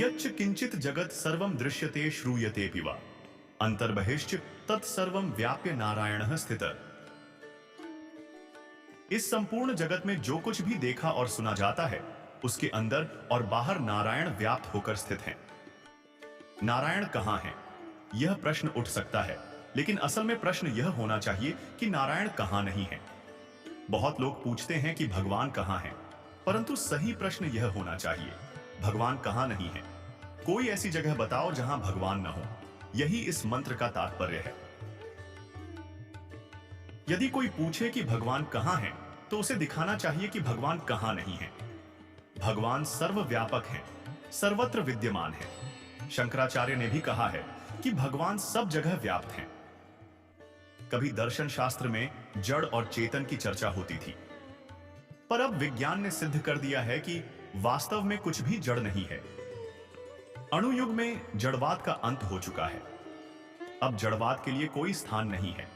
यच्च किंचित जगत सर्वं दृश्यते श्रूयते पिवा अंतर्बहिश्च तत्सर्वं व्याप्य नारायणः स्थितः। इस संपूर्ण जगत में जो कुछ भी देखा और सुना जाता है उसके अंदर और बाहर नारायण व्याप्त होकर स्थित हैं। नारायण कहां है, यह प्रश्न उठ सकता है, लेकिन असल में प्रश्न यह होना चाहिए कि नारायण कहां नहीं है। बहुत लोग पूछते हैं कि भगवान कहां है, परंतु सही प्रश्न यह होना चाहिए, भगवान कहां नहीं है। कोई ऐसी जगह बताओ जहां भगवान न हो। यही इस मंत्र का तात्पर्य है। यदि कोई पूछे कि भगवान कहां है, तो उसे दिखाना चाहिए कि भगवान कहां नहीं है। भगवान सर्वव्यापक हैं, सर्वत्र विद्यमान है। शंकराचार्य ने भी कहा है कि भगवान सब जगह व्याप्त हैं। कभी दर्शन शास्त्र में जड़ और चेतन की चर्चा होती थी, पर अब विज्ञान ने सिद्ध कर दिया है कि वास्तव में कुछ भी जड़ नहीं है। अणुयुग में जड़वाद का अंत हो चुका है। अब जड़वाद के लिए कोई स्थान नहीं है।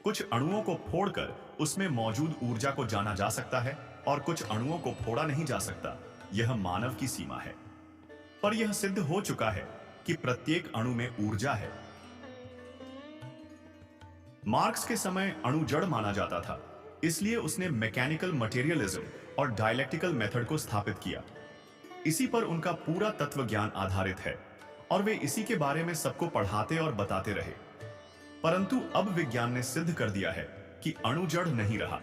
कुछ अणुओं को फोड़कर उसमें मौजूद ऊर्जा को जाना जा सकता है और कुछ अणुओं को फोड़ा नहीं जा सकता। यह मानव की सीमा है, पर यह सिद्ध हो चुका है कि प्रत्येक अणु में ऊर्जा है। मार्क्स के समय अणु जड़ माना जाता था, इसलिए उसने मैकेनिकल मटेरियलिज्म और डायलेक्टिकल मेथड को स्थापित किया। इसी पर उनका पूरा तत्व ज्ञान आधारित है और वे इसी के बारे में सबको पढ़ाते और बताते रहे। परंतु अब विज्ञान ने सिद्ध कर दिया है कि अणु जड़ नहीं रहा।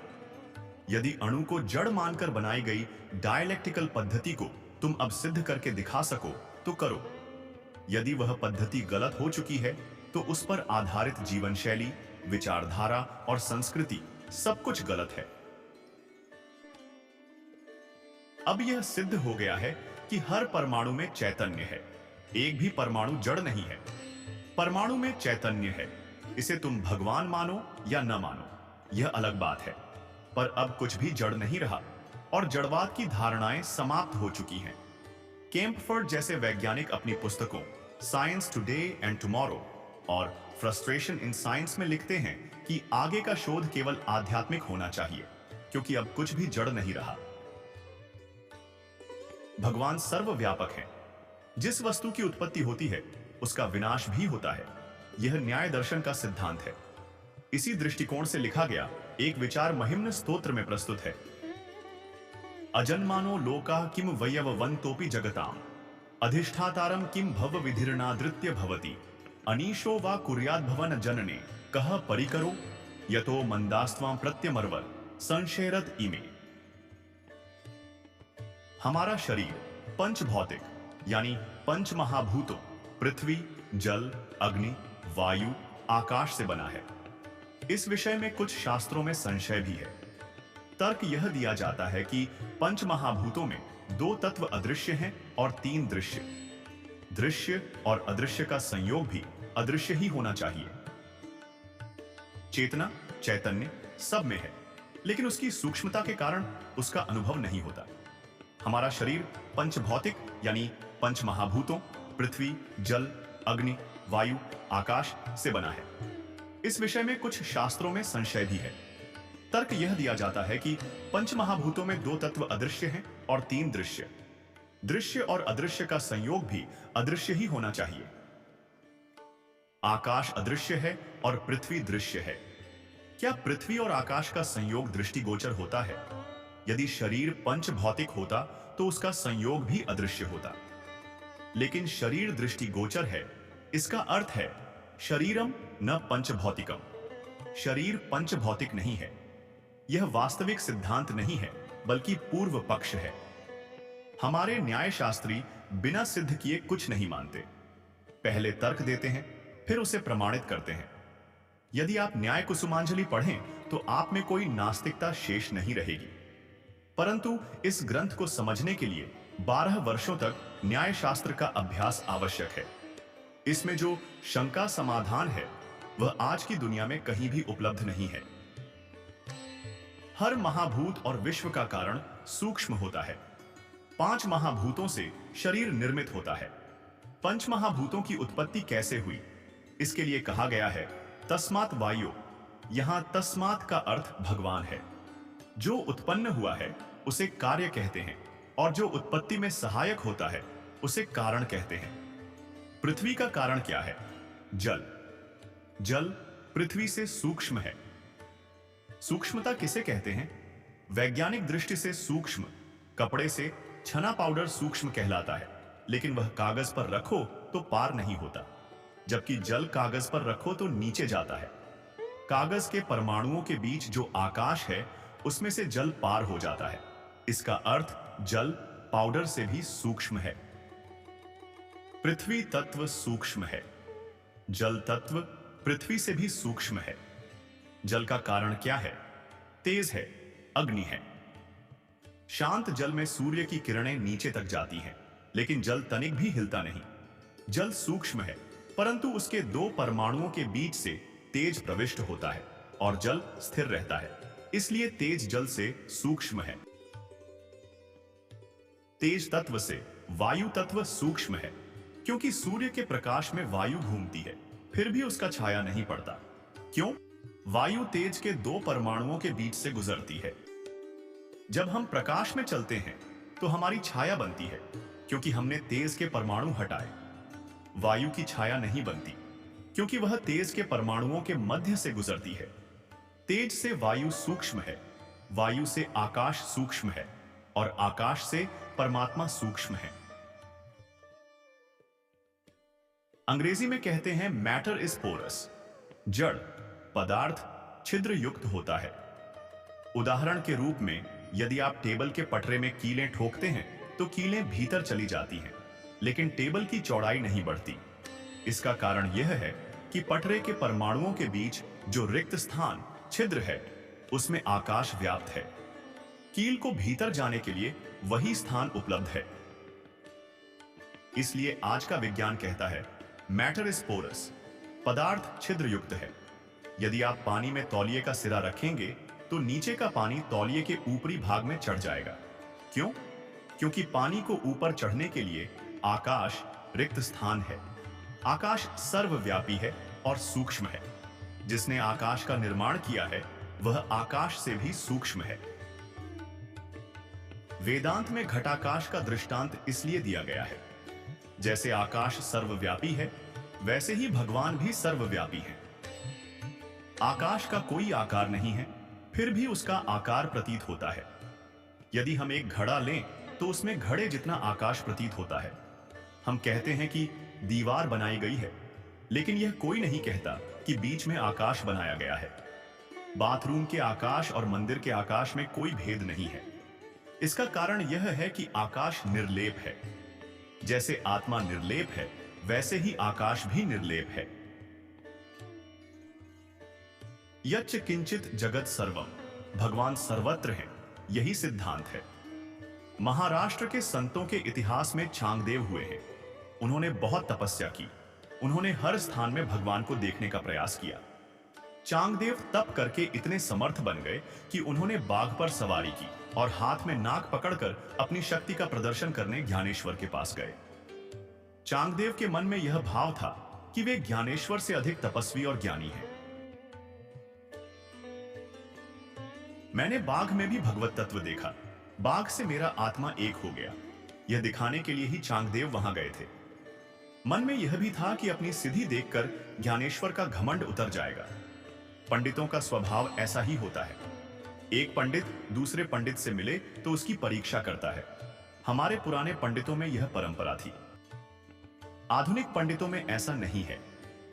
यदि अणु को जड़ मानकर बनाई गई डायलेक्टिकल पद्धति को तुम अब सिद्ध करके दिखा सको तो करो। यदि वह पद्धति गलत हो चुकी है तो उस पर आधारित जीवन शैली, विचारधारा और संस्कृति सब कुछ गलत है। अब यह सिद्ध हो गया है कि हर परमाणु में चैतन्य है। एक भी परमाणु जड़ नहीं है। परमाणु में चैतन्य है। इसे तुम भगवान मानो या न मानो, यह अलग बात है। पर अब कुछ भी जड़ नहीं रहा और जड़वाद की धारणाएं समाप्त हो चुकी हैं। केम्पफोर्ड जैसे वैज्ञानिक अपनी पुस्तकों साइंस टुडे एंड टुमारो और फ्रस्ट्रेशन इन साइंस में लिखते हैं कि आगे का शोध केवल आध्यात्मिक होना चाहिए, क्योंकि अब कुछ भी जड़ नहीं रहा। भगवान सर्वव्यापक है। जिस वस्तु की उत्पत्ति होती है उसका विनाश भी होता है। यह न्याय दर्शन का सिद्धांत है। इसी दृष्टिकोण से लिखा गया एक विचार महिम्न स्तोत्र में प्रस्तुत है। अजन्मानो लोका किम वयववन्तोपि जगताम अधिष्ठातारम किम भव विधिर्नादृत्य भवति अनीशो वा कुर्याद्भवन जनने कह परिकरो यतो मंदास्त्वां प्रत्यमर्वर संशयरत इमे। हमारा शरीर पंच भौतिक यानी पंच महाभूतों पृथ्वी, जल, अग्नि, वायु, आकाश से बना है। इस विषय में कुछ शास्त्रों में संशय भी है। तर्क यह दिया जाता है कि पंच महाभूतों में दो तत्व अदृश्य हैं और तीन दृश्य। दृश्य और अदृश्य का संयोग भी अदृश्य ही होना चाहिए। चेतना, चैतन्य सब में है, लेकिन उसकी सूक्ष्मता के कारण उसका अनुभव नहीं होता। हमारा शरीर पंच भौतिक यानी पंच महाभूतों पृथ्वी, जल, अग्नि, वायु, आकाश से बना है। इस विषय में कुछ शास्त्रों में संशय भी है। तर्क यह दिया जाता है कि पंच महाभूतों में दो तत्व अदृश्य हैं और तीन दृश्य। दृश्य और अदृश्य का संयोग भी अदृश्य ही होना चाहिए। आकाश अदृश्य है और पृथ्वी दृश्य है। क्या पृथ्वी और आकाश का संयोग दृष्टिगोचर होता है? यदि शरीर पंच भौतिक होता तो उसका संयोग भी अदृश्य होता, लेकिन शरीर दृष्टिगोचर है। इसका अर्थ है शरीरम न पंच भौतिकम। शरीर पंच भौतिक नहीं है। यह वास्तविक सिद्धांत नहीं है, बल्कि पूर्व पक्ष है। हमारे न्याय शास्त्री बिना सिद्ध किए कुछ नहीं मानते। पहले तर्क देते हैं, फिर उसे प्रमाणित करते हैं। यदि आप न्याय कुसुमांजलि पढ़ें तो आप में कोई नास्तिकता शेष नहीं रहेगी। परंतु इस ग्रंथ को समझने के लिए 12 वर्षों तक न्याय शास्त्र का अभ्यास आवश्यक है। इसमें जो शंका समाधान है वह आज की दुनिया में कहीं भी उपलब्ध नहीं है। हर महाभूत और विश्व का कारण सूक्ष्म होता है। 5 महाभूतों से शरीर निर्मित होता है। पंच महाभूतों की उत्पत्ति कैसे हुई, इसके लिए कहा गया है तस्मात् वायो। यहां तस्मात् का अर्थ भगवान है। जो उत्पन्न हुआ है उसे कार्य कहते हैं, और जो उत्पत्ति में सहायक होता है उसे कारण कहते हैं। पृथ्वी का कारण क्या है? जल। जल पृथ्वी से सूक्ष्म है। सूक्ष्मता किसे कहते हैं? वैज्ञानिक दृष्टि से सूक्ष्म कपड़े से छना पाउडर सूक्ष्म कहलाता है, लेकिन वह कागज पर रखो तो पार नहीं होता, जबकि जल कागज पर रखो तो नीचे जाता है। कागज के परमाणुओं के बीच जो आकाश है, उसमें से जल पार हो जाता है। इसका अर्थ जल पाउडर से भी सूक्ष्म है। पृथ्वी तत्व सूक्ष्म है। जल तत्व पृथ्वी से भी सूक्ष्म है। जल का कारण क्या है? तेज है, अग्नि है। शांत जल में सूर्य की किरणें नीचे तक जाती हैं, लेकिन जल तनिक भी हिलता नहीं। जल सूक्ष्म है, परंतु उसके दो परमाणुओं के बीच से तेज प्रविष्ट होता है और जल स्थिर रहता है, इसलिए तेज जल से सूक्ष्म है। तेज तत्व से वायु तत्व सूक्ष्म है, क्योंकि सूर्य के प्रकाश में वायु घूमती है, फिर भी उसका छाया नहीं पड़ता। क्यों? वायु तेज के दो परमाणुओं के बीच से गुजरती है। जब हम प्रकाश में चलते हैं तो हमारी छाया बनती है, क्योंकि हमने तेज के परमाणु हटाए। वायु की छाया नहीं बनती, क्योंकि वह तेज के परमाणुओं के मध्य से गुजरती है। तेज से वायु सूक्ष्म है, वायु से आकाश सूक्ष्म है और आकाश से परमात्मा सूक्ष्म है। अंग्रेजी में कहते हैं मैटर इज पोरस। जड़ पदार्थ छिद्र युक्त होता है। उदाहरण के रूप में, यदि आप टेबल के पटरे में कीलें ठोकते हैं तो कीलें भीतर चली जाती हैं, लेकिन टेबल की चौड़ाई नहीं बढ़ती। इसका कारण यह है कि पटरे के परमाणुओं के बीच जो रिक्त स्थान छिद्र है, उसमें आकाश व्याप्त है। कील को भीतर जाने के लिए वही स्थान उपलब्ध है। इसलिए आज का विज्ञान कहता है मैटर इज पोरस, पदार्थ छिद्र युक्त है। यदि आप पानी में तौलिए का सिरा रखेंगे तो नीचे का पानी तौलिए के ऊपरी भाग में चढ़ जाएगा। क्यों? क्योंकि पानी को ऊपर चढ़ने के लिए आकाश रिक्त स्थान है। आकाश सर्वव्यापी है और सूक्ष्म है। जिसने आकाश का निर्माण किया है वह आकाश से भी सूक्ष्म है। वेदांत में घटाकाश का दृष्टांत इसलिए दिया गया है, जैसे आकाश सर्वव्यापी है, वैसे ही भगवान भी सर्वव्यापी है। आकाश का कोई आकार नहीं है, फिर भी उसका आकार प्रतीत होता है। यदि हम एक घड़ा लें तो उसमें घड़े जितना आकाश प्रतीत होता है। हम कहते हैं कि दीवार बनाई गई है, लेकिन यह कोई नहीं कहता कि बीच में आकाश बनाया गया है। बाथरूम के आकाश और मंदिर के आकाश में कोई भेद नहीं है। इसका कारण यह है कि आकाश निर्लेप है। जैसे आत्मा निर्लेप है, वैसे ही आकाश भी निर्लेप है। यच्च किंचित जगत सर्वम, भगवान सर्वत्र हैं, यही सिद्धांत है। महाराष्ट्र के संतों के इतिहास में चांगदेव हुए हैं। उन्होंने बहुत तपस्या की। उन्होंने हर स्थान में भगवान को देखने का प्रयास किया। चांगदेव तप करके इतने समर्थ बन गए कि उन्होंने बाघ पर सवारी की और हाथ में नाक पकड़कर अपनी शक्ति का प्रदर्शन करने ज्ञानेश्वर के पास गए। चांगदेव के मन में यह भाव था कि वे ज्ञानेश्वर से अधिक तपस्वी और ज्ञानी हैं। मैंने बाघ में भी भगवत तत्व देखा। बाघ से मेरा आत्मा एक हो गया। यह दिखाने के लिए ही चांगदेव वहां गए थे। मन में यह भी था कि अपनी सिद्धि देखकर ज्ञानेश्वर का घमंड उतर जाएगा। पंडितों का स्वभाव ऐसा ही होता है। एक पंडित दूसरे पंडित से मिले तो उसकी परीक्षा करता है। हमारे पुराने पंडितों में यह परंपरा थी। आधुनिक पंडितों में ऐसा नहीं है।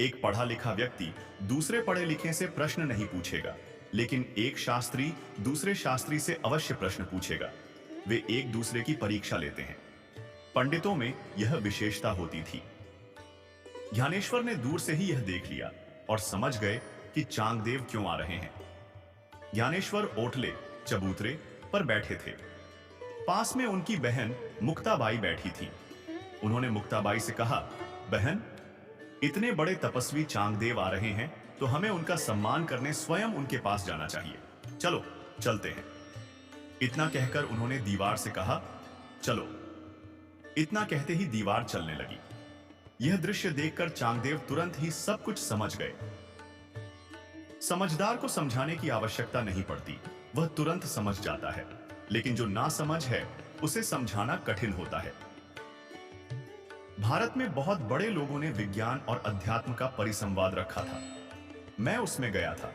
एक पढ़ा लिखा व्यक्ति दूसरे पढ़े लिखे से प्रश्न नहीं पूछेगा, लेकिन एक शास्त्री दूसरे शास्त्री से अवश्य प्रश्न पूछेगा। वे एक दूसरे की परीक्षा लेते हैं। पंडितों में यह विशेषता होती थी। ज्ञानेश्वर ने दूर से ही यह देख लिया और समझ गए कि चांगदेव क्यों आ रहे हैं। ज्ञानेश्वर ओटले चबूतरे पर बैठे थे। पास में उनकी बहन मुक्ताबाई बैठी थी। उन्होंने मुक्ताबाई से कहा, बहन, इतने बड़े तपस्वी चांगदेव आ रहे हैं तो हमें उनका सम्मान करने स्वयं उनके पास जाना चाहिए। चलो चलते हैं। इतना कहकर उन्होंने दीवार से कहा, चलो। इतना कहते ही दीवार चलने लगी। यह दृश्य देखकर चांगदेव तुरंत ही सब कुछ समझ गए। समझदार को समझाने की आवश्यकता नहीं पड़ती, वह तुरंत समझ जाता है। लेकिन जो ना समझ है उसे समझाना कठिन होता है। भारत में बहुत बड़े लोगों ने विज्ञान और अध्यात्म का परिसंवाद रखा था। मैं उसमें गया था।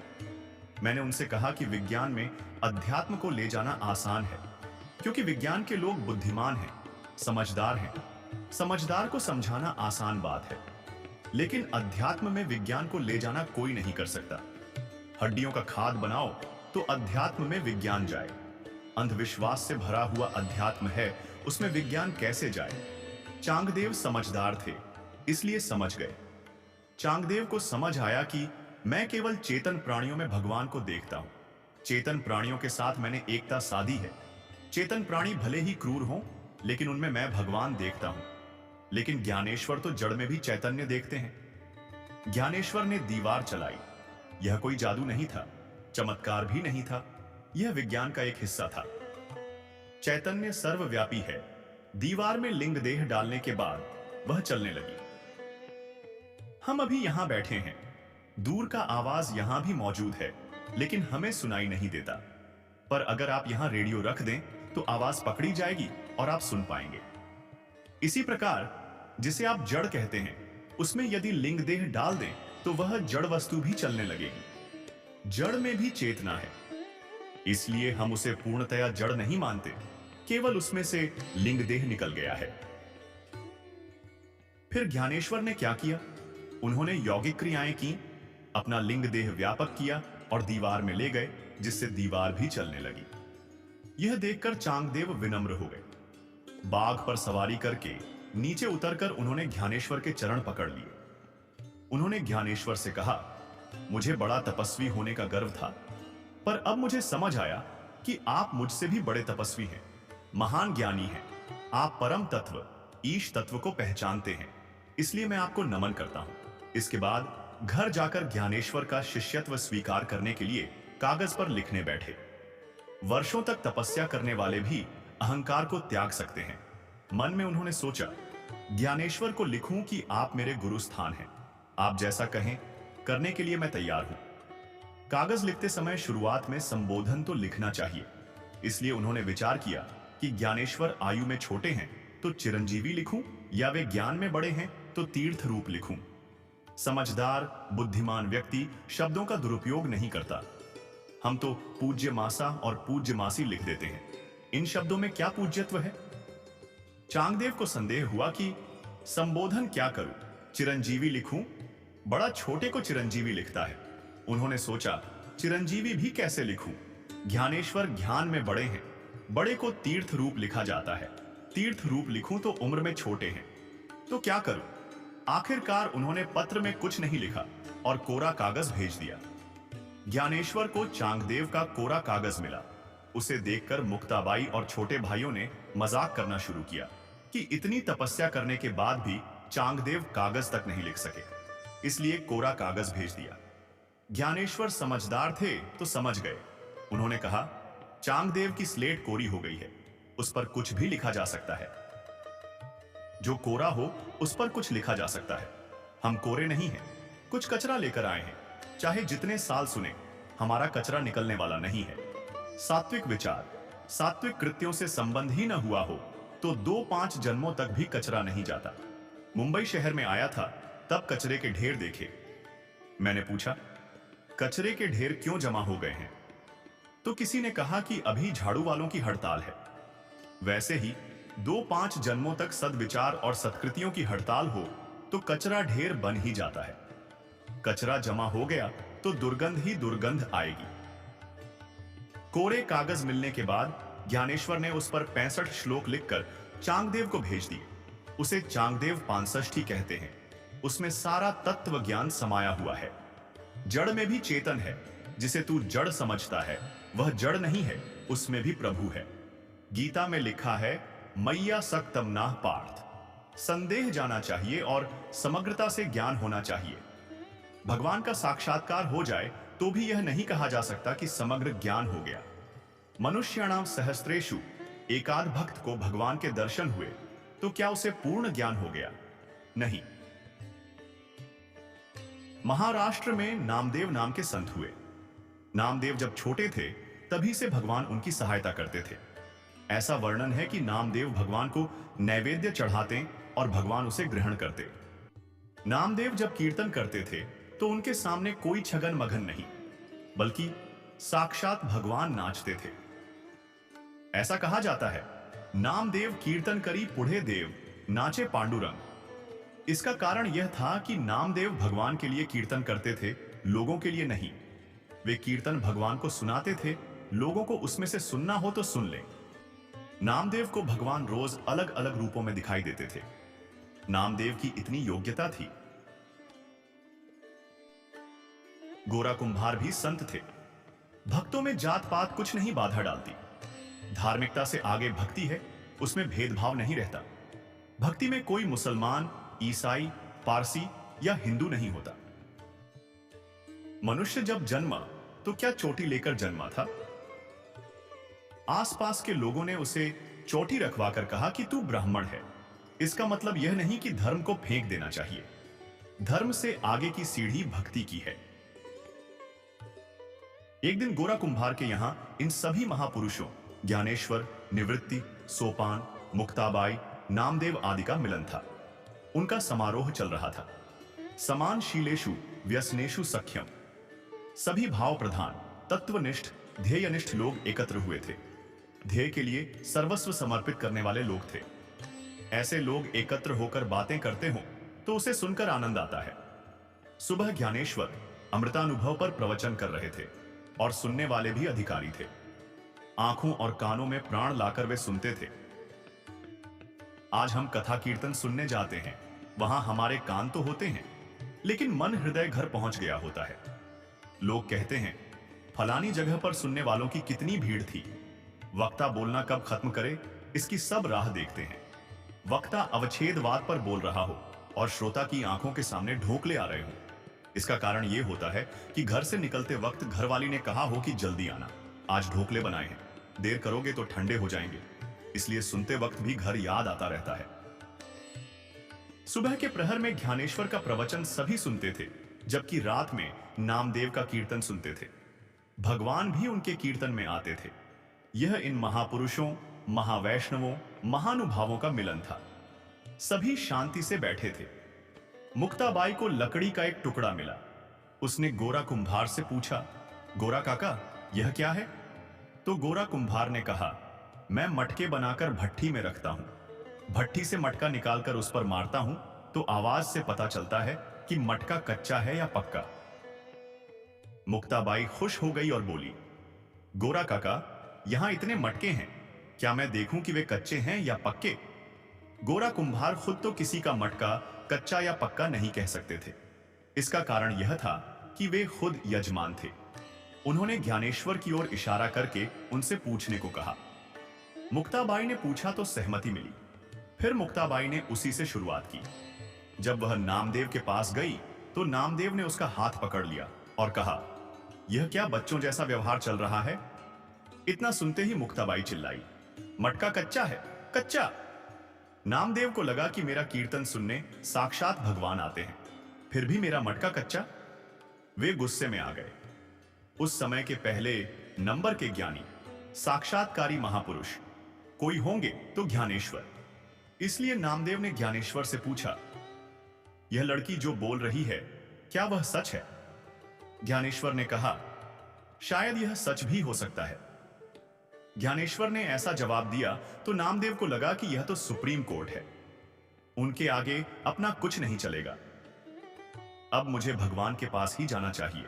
मैंने उनसे कहा कि विज्ञान में अध्यात्म को ले जाना आसान है, क्योंकि विज्ञान के लोग बुद्धिमान हैं, समझदार हैं। समझदार को समझाना आसान बात है, लेकिन अध्यात्म में विज्ञान को ले जाना कोई नहीं कर सकता। हड्डियों का खाद बनाओ तो अध्यात्म में विज्ञान जाए। अंधविश्वास से भरा हुआ अध्यात्म है, उसमें विज्ञान कैसे जाए? चांगदेव समझदार थे, इसलिए समझ गए। चांगदेव को समझ आया कि मैं केवल चेतन प्राणियों में भगवान को देखता हूं। चेतन प्राणियों के साथ मैंने एकता साधी है। चेतन प्राणी भले ही क्रूर हों, लेकिन उनमें मैं भगवान देखता हूं। लेकिन ज्ञानेश्वर तो जड़ में भी चैतन्य देखते हैं। ज्ञानेश्वर ने दीवार चलाई। यह कोई जादू नहीं था, चमत्कार भी नहीं था, यह विज्ञान का एक हिस्सा था। चैतन्य सर्वव्यापी है। दीवार में लिंग देह डालने के बाद वह चलने लगी। हम अभी यहां बैठे हैं, दूर का आवाज यहां भी मौजूद है, लेकिन हमें सुनाई नहीं देता। पर अगर आप यहां रेडियो रख दें तो आवाज पकड़ी जाएगी और आप सुन पाएंगे। इसी प्रकार जिसे आप जड़ कहते हैं, उसमें यदि लिंग देह डाल दें तो वह जड़ वस्तु भी चलने लगेगी। जड़ में भी चेतना है, इसलिए हम उसे पूर्णतया जड़ नहीं मानते, केवल उसमें से लिंग देह निकल गया है। फिर ज्ञानेश्वर ने क्या किया? उन्होंने यौगिक क्रियाएं की, अपना लिंग देह व्यापक किया और दीवार में ले गए, जिससे दीवार भी चलने लगी। यह देखकर चांगदेव विनम्र हो गए। बाघ पर सवारी करके नीचे उतरकर उन्होंने ज्ञानेश्वर के चरण पकड़ लिए। उन्होंने ज्ञानेश्वर से कहा, मुझे बड़ा तपस्वी होने का गर्व था, पर अब मुझे समझ आया कि आप मुझसे भी बड़े तपस्वी हैं, महान ज्ञानी हैं। आप परम तत्व, ईश तत्व को पहचानते हैं, इसलिए मैं आपको नमन करता हूं। इसके बाद घर जाकर ज्ञानेश्वर का शिष्यत्व स्वीकार करने के लिए कागज पर लिखने बैठे। वर्षों तक तपस्या करने वाले भी अहंकार को त्याग सकते हैं। मन में उन्होंने सोचा, ज्ञानेश्वर को लिखूं कि आप मेरे गुरु स्थान हैं, आप जैसा कहें करने के लिए मैं तैयार हूं। कागज लिखते समय शुरुआत में संबोधन तो लिखना चाहिए, इसलिए उन्होंने विचार किया कि ज्ञानेश्वर आयु में छोटे हैं तो चिरंजीवी लिखूं, या वे ज्ञान में बड़े हैं तो तीर्थ रूप लिखूं। समझदार बुद्धिमान व्यक्ति शब्दों का दुरुपयोग नहीं करता। हम तो पूज्य मासा और पूज्य मासी लिख देते हैं। इन शब्दों में क्या पूज्यत्व है? चांगदेव को संदेह हुआ कि संबोधन क्या करूं, चिरंजीवी लिखूं? बड़ा छोटे को चिरंजीवी लिखता है। उन्होंने सोचा, चिरंजीवी भी कैसे लिखूं? ज्ञानेश्वर ज्ञान में बड़े हैं, बड़े को तीर्थ रूप लिखा जाता है। तीर्थ रूप लिखूं तो उम्र में छोटे हैं, तो क्या करूं? आखिरकार उन्होंने पत्र में कुछ नहीं लिखा और कोरा कागज भेज दिया। ज्ञानेश्वर को चांगदेव का कोरा कागज मिला। उसे देखकर मुक्ताबाई और छोटे भाइयों ने मजाक करना शुरू किया कि इतनी तपस्या करने के बाद भी चांगदेव कागज तक नहीं लिख सके, इसलिए कोरा कागज भेज दिया। ज्ञानेश्वर समझदार थे तो समझ गए। उन्होंने कहा, चांगदेव की स्लेट कोरी हो गई है, उस पर कुछ भी लिखा जा सकता है। जो कोरा हो उस पर कुछ लिखा जा सकता है। हम कोरे नहीं हैं, कुछ कचरा लेकर आए हैं। चाहे जितने साल सुने, हमारा कचरा निकलने वाला नहीं है। सात्विक विचार, सात्विक कृत्यों से संबंध ही न हुआ हो तो 2-5 जन्मों तक भी कचरा नहीं जाता। मुंबई शहर में आया था, तब कचरे के ढेर देखे। मैंने पूछा, कचरे के ढेर क्यों जमा हो गए हैं? तो किसी ने कहा कि अभी झाड़ू वालों की हड़ताल है। वैसे ही 2-5 जन्मों तक सद्विचार और सत्कृतियों की हड़ताल हो तो कचरा ढेर बन ही जाता है। कचरा जमा हो गया तो दुर्गंध ही दुर्गंध आएगी। कोरे कागज मिलने के बाद ज्ञानेश्वर ने उस पर 65 श्लोक लिखकर चांगदेव को भेज दिए। उसे चांगदेव 65 कहते हैं। उसमें सारा तत्व ज्ञान समाया हुआ है। जड़ में भी चेतन है। जिसे तू जड़ समझता है वह जड़ नहीं है, उसमें भी प्रभु है। गीता में लिखा है, मैया सक्तम नाह पार्थ। संदेह जाना चाहिए और समग्रता से ज्ञान होना चाहिए। भगवान का साक्षात्कार हो जाए तो भी यह नहीं कहा जा सकता कि समग्र ज्ञान हो गया। मनुष्याणाम सहस्त्रेषु एकाध भक्त को भगवान के दर्शन हुए तो क्या उसे पूर्ण ज्ञान हो गया? नहीं। महाराष्ट्र में नामदेव नाम के संत हुए। नामदेव जब छोटे थे तभी से भगवान उनकी सहायता करते थे। ऐसा वर्णन है कि नामदेव भगवान को नैवेद्य चढ़ाते और भगवान उसे ग्रहण करते। नामदेव जब कीर्तन करते थे तो उनके सामने कोई छगन मगन नहीं, बल्कि साक्षात भगवान नाचते थे। ऐसा कहा जाता है, नामदेव कीर्तन करी पुढ़े देव, नाचे पांडुरंग। इसका कारण यह था कि नामदेव भगवान के लिए कीर्तन करते थे, लोगों के लिए नहीं। वे कीर्तन भगवान को सुनाते थे, लोगों को उसमें से सुनना हो तो सुन ले। नामदेव को भगवान रोज अलग अलग रूपों में दिखाई देते थे। नामदेव की इतनी योग्यता थी। गोरा कुंभार भी संत थे। भक्तों में जात पात कुछ नहीं बाधा डालती। धार्मिकता से आगे भक्ति है, उसमें भेदभाव नहीं रहता। भक्ति में कोई मुसलमान, ईसाई, पारसी या हिंदू नहीं होता। मनुष्य जब जन्मा तो क्या चोटी लेकर जन्मा था? आसपास के लोगों ने उसे चोटी रखवाकर कहा कि तू ब्राह्मण है। इसका मतलब यह नहीं कि धर्म को फेंक देना चाहिए। धर्म से आगे की सीढ़ी भक्ति की है। एक दिन गोरा कुंभार के यहां इन सभी महापुरुषों ज्ञानेश्वर, निवृत्ति, सोपान, मुक्ताबाई, नामदेव आदि का मिलन था। उनका समारोह चल रहा था। समान शीलेषु व्यसनेषु सख्यम। सभी भाव प्रधान, तत्वनिष्ठ, ध्येयनिष्ठ लोग एकत्र हुए थे। ध्येय के लिए सर्वस्व समर्पित करने वाले लोग थे। ऐसे लोग एकत्र होकर बातें करते हो तो उसे सुनकर आनंद आता है। सुबह ज्ञानेश्वर अमृतानुभव पर प्रवचन कर रहे थे और सुनने वाले भी अधिकारी थे। आंखों और कानों में प्राण लाकर वे सुनते थे। आज हम कथा कीर्तन सुनने जाते हैं, वहां हमारे कान तो होते हैं, लेकिन मन हृदय घर पहुंच गया होता है। लोग कहते हैं, फलानी जगह पर सुनने वालों की कितनी भीड़ थी। वक्ता बोलना कब खत्म करे, इसकी सब राह देखते हैं। वक्ता अवच्छेदवाद पर बोल रहा हो और श्रोता की आंखों के सामने ढोकले आ रहे हो। इसका कारण यह होता है कि घर से निकलते वक्त घरवाली ने कहा हो कि जल्दी आना, आज ढोकले बनाए हैं, देर करोगे तो ठंडे हो जाएंगे। इसलिए सुनते वक्त भी घर याद आता रहता है। सुबह के प्रहर में ज्ञानेश्वर का प्रवचन सभी सुनते थे, जबकि रात में नामदेव का कीर्तन सुनते थे। भगवान भी उनके कीर्तन में आते थे। यह इन महापुरुषों, महावैष्णवों, महानुभावों का मिलन था। सभी शांति से बैठे थे। मुक्ताबाई को लकड़ी का एक टुकड़ा मिला। उसने गोरा कुंभार से पूछा, गोरा काका, यह क्या है? तो गोरा कुंभार ने कहा, मैं मटके बनाकर भट्ठी में रखता हूं। भट्ठी से मटका निकालकर उस पर मारता हूं तो आवाज से पता चलता है कि मटका कच्चा है या पक्का। मुक्ताबाई खुश हो गई और बोली, गोरा काका, यहां इतने मटके हैं, क्या मैं देखूं कि वे कच्चे हैं या पक्के? गोरा कुंभार खुद तो किसी का मटका कच्चा या पक्का नहीं कह सकते थे। इसका कारण यह था कि वे खुद यजमान थे। उन्होंने ज्ञानेश्वर की ओर इशारा करके उनसे पूछने को कहा। मुक्ताबाई ने पूछा तो सहमति मिली। फिर मुक्ताबाई ने उसी से शुरुआत की। जब वह नामदेव के पास गई तो नामदेव ने उसका हाथ पकड़ लिया और कहा, यह क्या बच्चों जैसा व्यवहार चल रहा है? इतना सुनते ही मुक्ताबाई चिल्लाई, मटका कच्चा है, कच्चा। नामदेव को लगा कि मेरा कीर्तन सुनने साक्षात भगवान आते हैं, फिर भी मेरा मटका कच्चा। वे गुस्से में आ गए। उस समय के पहले नंबर के ज्ञानी, साक्षात्कारी महापुरुष कोई होंगे तो ज्ञानेश्वर। इसलिए नामदेव ने ज्ञानेश्वर से पूछा, यह लड़की जो बोल रही है, क्या वह सच है? ज्ञानेश्वर ने कहा, शायद यह सच भी हो सकता है। ज्ञानेश्वर ने ऐसा जवाब दिया तो नामदेव को लगा कि यह तो सुप्रीम कोर्ट है, उनके आगे अपना कुछ नहीं चलेगा। अब मुझे भगवान के पास ही जाना चाहिए।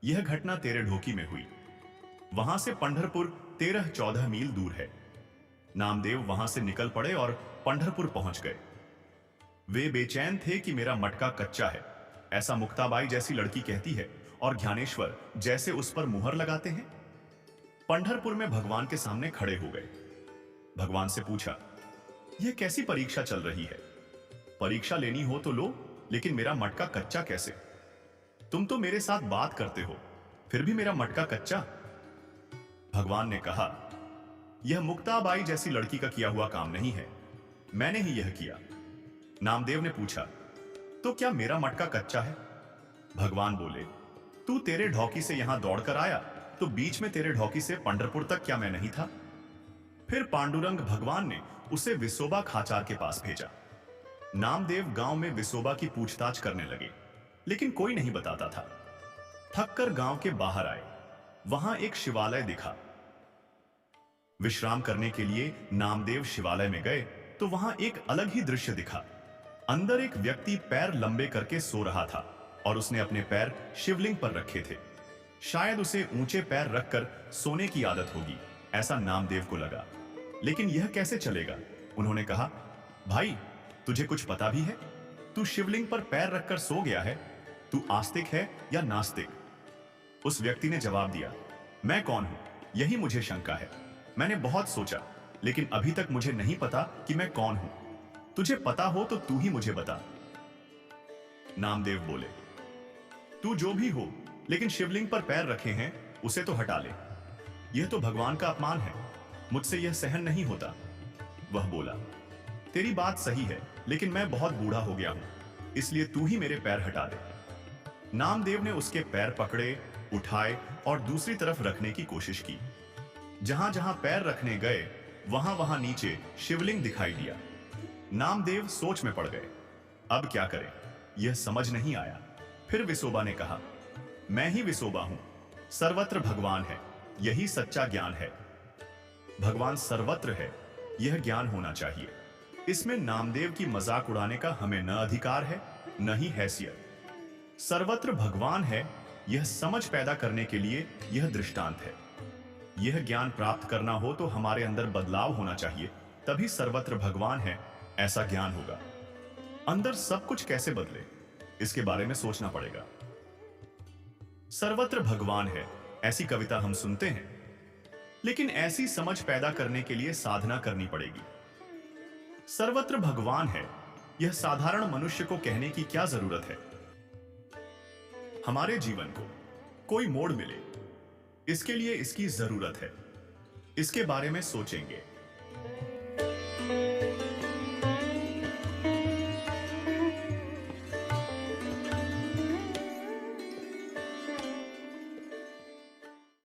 यह घटना तेरे ढोकी में हुई। वहां से पंढरपुर 13-14 मील दूर है। नामदेव वहां से निकल पड़े और पंढरपुर पहुंच गए। वे बेचैन थे कि मेरा मटका कच्चा है, ऐसा मुक्ताबाई जैसी लड़की कहती है, और ज्ञानेश्वर जैसे उस पर मुहर लगाते हैं। पंढरपुर में भगवान के सामने खड़े हो गए। भगवान से पूछा, यह कैसी परीक्षा चल रही है? परीक्षा लेनी हो तो लो, लेकिन मेरा मटका कच्चा कैसे? तुम तो मेरे साथ बात करते हो, फिर भी मेरा मटका कच्चा? भगवान ने कहा, यह मुक्ताबाई जैसी लड़की का किया हुआ काम नहीं है, मैंने ही यह किया। नामदेव ने पूछा, तो क्या मेरा मटका कच्चा है? भगवान बोले, तू तेरे ढौकी से यहां दौड़कर आया तो बीच में तेरे ढौकी से पंढरपुर तक क्या मैं नहीं था? फिर पांडुरंग भगवान ने उसे विसोबा खाचार के पास भेजा। भगवान ने कहा, यह लड़की जो बोल रही है, क्या वह सच है? ज्ञानेश्वर ने कहा, शायद यह सच भी हो सकता है। मुक्ताबाई ने पूछा, तो क्या मेरा मटका कच्चा है? भगवान बोले, तू तेरे ढौकी से यहां दौड़कर आया तो बीच में तेरे ढौकी से पंढरपुर तक क्या मैं नहीं था? फिर पांडुरंग भगवान ने उसे विसोबा खाचार के पास भेजा। नामदेव गांव में विसोबा की पूछताछ करने लगे, लेकिन कोई नहीं बताता था। थककर गांव के बाहर आए। वहां एक शिवालय दिखा। विश्राम करने के लिए नामदेव शिवालय में गए तो वहां एक अलग ही दृश्य दिखा। अंदर एक व्यक्ति पैर लंबे करके सो रहा था और उसने अपने पैर शिवलिंग पर रखे थे। शायद उसे ऊंचे पैर रखकर सोने की आदत होगी, ऐसा नामदेव को लगा। लेकिन यह कैसे चलेगा? उन्होंने कहा, भाई, तुझे कुछ पता भी है? तू शिवलिंग पर पैर रखकर सो गया है। तू आस्तिक है या नास्तिक? उस व्यक्ति ने जवाब दिया, मैं कौन हूं, यही मुझे शंका है। मैंने बहुत सोचा, लेकिन अभी तक मुझे नहीं पता कि मैं कौन हूं। तुझे पता हो तो तू ही मुझे बता। नामदेव बोले, तू जो भी हो, लेकिन शिवलिंग पर पैर रखे हैं उसे तो हटा ले। यह तो भगवान का अपमान है। मुझसे यह सहन नहीं होता। वह बोला, तेरी बात सही है, लेकिन मैं बहुत बूढ़ा हो गया हूं, इसलिए तू ही मेरे पैर हटा दे। नामदेव ने उसके पैर पकड़े, उठाए और दूसरी तरफ रखने की कोशिश की। जहां जहां पैर रखने गए वहां वहां नीचे शिवलिंग दिखाई दिया। नामदेव सोच में पड़ गए। अब क्या करें, यह समझ नहीं आया। फिर विसोबा ने कहा, मैं ही विसोबा हूं। सर्वत्र भगवान है, यही सच्चा ज्ञान है। भगवान सर्वत्र है, यह ज्ञान होना चाहिए। इसमें नामदेव की मजाक उड़ाने का हमें न अधिकार है, न ही हैसियत। सर्वत्र भगवान है, यह समझ पैदा करने के लिए यह दृष्टांत है। यह ज्ञान प्राप्त करना हो तो हमारे अंदर बदलाव होना चाहिए, तभी सर्वत्र भगवान है ऐसा ज्ञान होगा। अंदर सब कुछ कैसे बदले, इसके बारे में सोचना पड़ेगा। सर्वत्र भगवान है ऐसी कविता हम सुनते हैं, लेकिन ऐसी समझ पैदा करने के लिए साधना करनी पड़ेगी। सर्वत्र भगवान है, यह साधारण मनुष्य को कहने की क्या जरूरत है? हमारे जीवन को कोई मोड़ मिले, इसके लिए इसकी जरूरत है। इसके बारे में सोचेंगे।